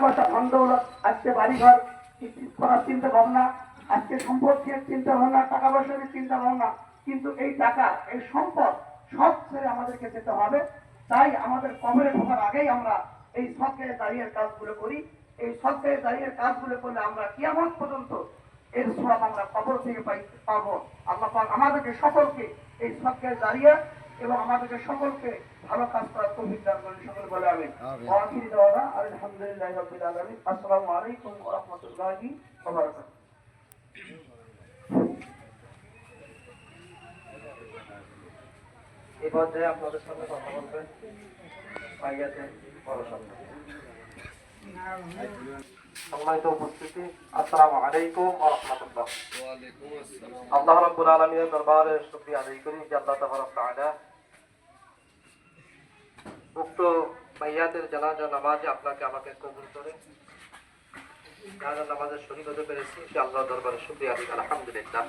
পয়সা ধন দৌলত, আজকে বাড়িঘর করার চিন্তা ভাবনা, আজকে সম্পত্তির চিন্তা ভাবনা, টাকা পয়সার চিন্তা ভাবনা, কিন্তু এই টাকা এই সম্পদ সব ছেড়ে আমাদেরকে যেতে হবে। তাই আমাদের কবরে ঢোকার আগেই আমরা এই সৎকারে দাঁড়িয়ে কাজগুলো করি। এই সৎকারে দাঁড়িয়ে কাজগুলো করলে আমরা কিয়ামত পর্যন্ত এর সব আমরা কবর থেকে পাবো। আল্লাহ পাক আমাদেরকে সকলকে এই সৎকারে দাঁড়িয়ে এবং আমাদেরকে সকলকে ভালো কাজ করার তৌফিক দান করেন। সকল বলে আমিন। ওয়াখির দাওয়ানা আলহামদুলিল্লাহি রাব্বিল আলামিন। আসসালামু আলাইকুম ওয়া রাহমাতুল্লাহি ওয়া বারাকাতুহু। এই পর্যায়ে আপনাদের সাথে কথা বলবেন ভাইয়াদের বড় সামনে। সম্মানিত উপস্থিতি, আসসালামু আলাইকুম ওয়া রাহমাতুল্লাহ। আল্লাহ রাব্বুল আলামিনের দরবারে শুকরিয়া আদায় করি যে আল্লাহ তাবারক ওয়া তাআলা উক্ত ভাইয়াদের জানাজা নামাজে আপনাকে আমাকে কবুল করে জানাজা নামাজে শরীক হতে পেরেছি, সে আল্লাহর দরবারে শুকরিয়া আদায় আলহামদুলিল্লাহ।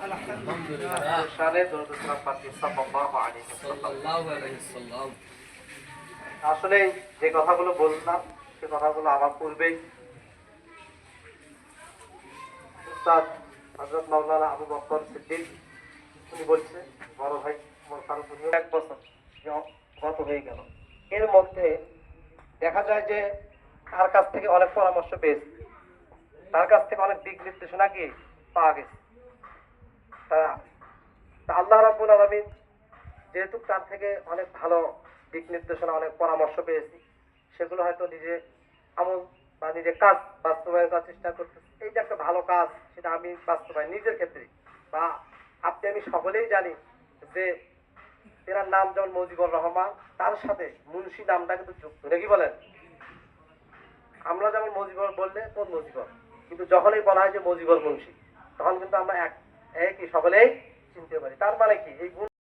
শানে দরুদ সালাম পাঠি সাল্লাল্লাহু আলাইহি ওয়াসাল্লাম। আসলে যে কথাগুলো বললাম সে কথাগুলো আমার পূর্বেই উস্তাদ হযরত মাওলানা আবু বকর সিদ্দিক উনি বলছে, বড় ভাই মোরতারুফ উনিও 1 বছর গত হয়ে গেল। এর মধ্যে দেখা যায় যে তার কাছ থেকে অনেক পরামর্শ পেয়েছি, তার কাছ থেকে অনেক দিক নির্দেশনা কি পাওয়া গেছে। আল্লাহ রাব্বুল আলামিন যেহেতু তার থেকে অনেক ভালো দিক নির্দেশনা অনেক পরামর্শ পেয়েছি, সেগুলো হয়তো নিজে আমল বা নিজের কাজ বাস্তবায়ন করার চেষ্টা করতেছি। এই যে একটা ভালো কাজ, সেটা আমি বাস্তবায়ন নিজের ক্ষেত্রে বা আপনি আমি সকলেই জানি যে এনার নাম যেমন মুজিবুর রহমান, তার সাথে মুন্সি নামটা কিন্তু যুক্ত, নাকি বলেন? আমরা যেমন মুজিবুর বললে কোন মুজিবুর, কিন্তু যখনই বলা হয় যে মুজিবুর মুন্সি, তখন কিন্তু আমরা একই সকলেই চিনতে পারি। তার মানে কি এই